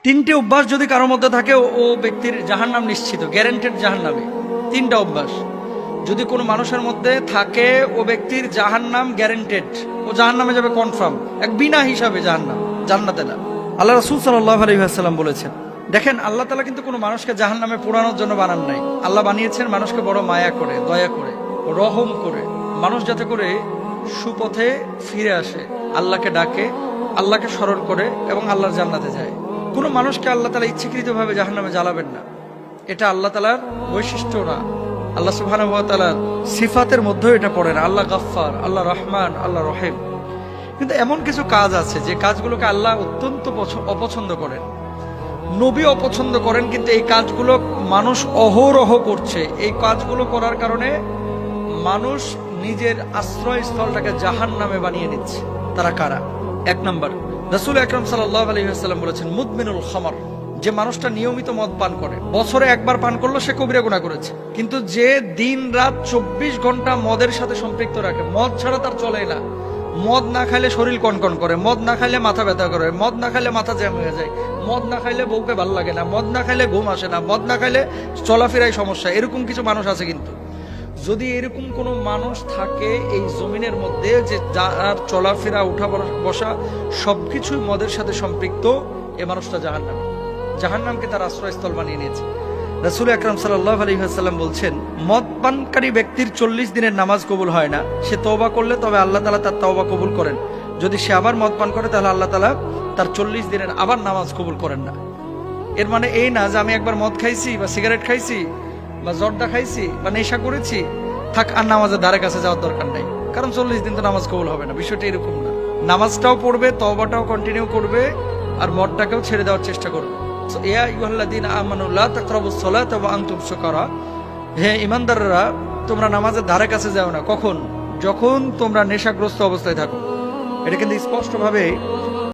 তিনটে অভ্যাস যদি কারোর মধ্যে থাকে ও ব্যক্তির জাহান্নাম নিশ্চিত, গ্যারান্টেড জাহান্নামে। তিনটা অভ্যাস যদি কোনো মানুষের মধ্যে থাকে ও ব্যক্তির জাহান্নাম গ্যারান্টেড, ও জাহান্নামে যাবে কনফার্ম, এক বিনা হিসাবে জাহান্নাম, জান্নাতে না। আল্লাহ রাসূল সাল্লাল্লাহু আলাইহি ওয়াসাল্লাম বলেছেন, দেখেন আল্লাহ তাআলা কিন্তু কোনো মানুষকে জাহান্নামে পোড়ানোর জন্য বানান নাই। আল্লাহ বানিয়েছেন মানুষকে বড় মায়া করে, দয়া করে, রহম করে, মানুষ যাতে করে সুপথে ফিরে আসে, আল্লাহকে ডাকে, আল্লাহকে স্মরণ করে এবং আল্লাহর জান্নাতে যায়। কোনো মানুষকে আল্লাহ তাআলা ইচ্ছাকৃতভাবে জাহান্নামে জ্বালাবেন না, এটা আল্লাহ তাআলার বৈশিষ্ট্য না। আল্লাহ সুবহানাহু ওয়া তাআলার সিফাতের মধ্যেও এটা পড়ে না। আল্লাহ গাফফার, আল্লাহ রহমান, আল্লাহ রহিম। কিন্তু এমন কিছু কাজ আছে যে কাজগুলোকে আল্লাহ অত্যন্ত অপছন্দ করেন, নবী অপছন্দ করেন, কিন্তু এই কাজগুলো মানুষ অহরহ করছে। এই কাজগুলো করার কারণে মানুষ নিজের আশ্রয়স্থলটাকে জাহান্নামে বানিয়ে নিচ্ছে। তারা কারা? এক নম্বর, রাসূল আকরাম সাল্লাল্লাহু আলাইহি ওয়াসাল্লাম বলেছেন, মুদমিনুল খামর, যে মানুষটা নিয়মিত মদ পান করে, বছরে একবার পান করলো সে কবিরা গুনাহ করেছে। কিন্তু যে দিন রাত 24 ঘন্টা মদের সাথে সম্পৃক্ত রাখে, মদ ছাড়া তার চলে না, মদ না খাইলে শরীর কনকন করে, মদ না খাইলে মাথা ব্যথা করে, মদ না খাইলে মাথা জ্যাম হয়ে যায়, মদ না খাইলে বউকে ভাল লাগে না, মদ না খাইলে ঘুম আসে না, মদ না খাইলে চলাফেরায় সমস্যা, এরকম কিছু মানুষ আছে। কিন্তু যদি এরকম কোনো মানুষ থাকে এই জমিনের মধ্যে যে যার চলাফেরা, উঠা বসা সবকিছুই মদের সাথে সম্পৃক্ত, এ মানুষটা জাহান্নামী, জাহান্নামকে তার আশ্রয়স্থল বানিয়ে নিয়েছে। রাসূল আকরাম সাল্লাল্লাহু আলাইহি ওয়াসাল্লাম বলছেন, মদ পানকারী ব্যক্তির 40 দিনের নামাজ কবুল হয় না। সে তওবা করলে তবে আল্লাহ তাআলা তার তওবা কবুল করেন। যদি সে আবার মদ পান করে তাহলে আল্লাহ তাআলা তার 40 দিনের আবার নামাজ কবুল করেন না। এর মানে এই না যে আমি একবার মদ খাইছি বা সিগারেট খাইছি বা জর্দা খাইছি বা নেশা করেছি, থাক আর নামাজের ধারে কাছে যাওয়ার দরকার নাই, কারণ 40 দিন তো নামাজ কবুল হবে না। বিষয়টা এরকম না। নামাজটাও পড়বে, তওবাটাও কন্টিনিউ করবে, আর মদটাকেও ছেড়ে দেওয়ার চেষ্টা করবে। ইয়া আইয়ুহাল্লাযীনা আমানু লা তাকরাবুস সালাতা ওয়া আনতুম সুকারা, হে ঈমানদাররা, তোমরা নামাজের ধারে কাছে যাও না। কখন? যখন তোমরা নেশাগ্রস্ত অবস্থায় থাকো। এটা কিন্তু স্পষ্টভাবে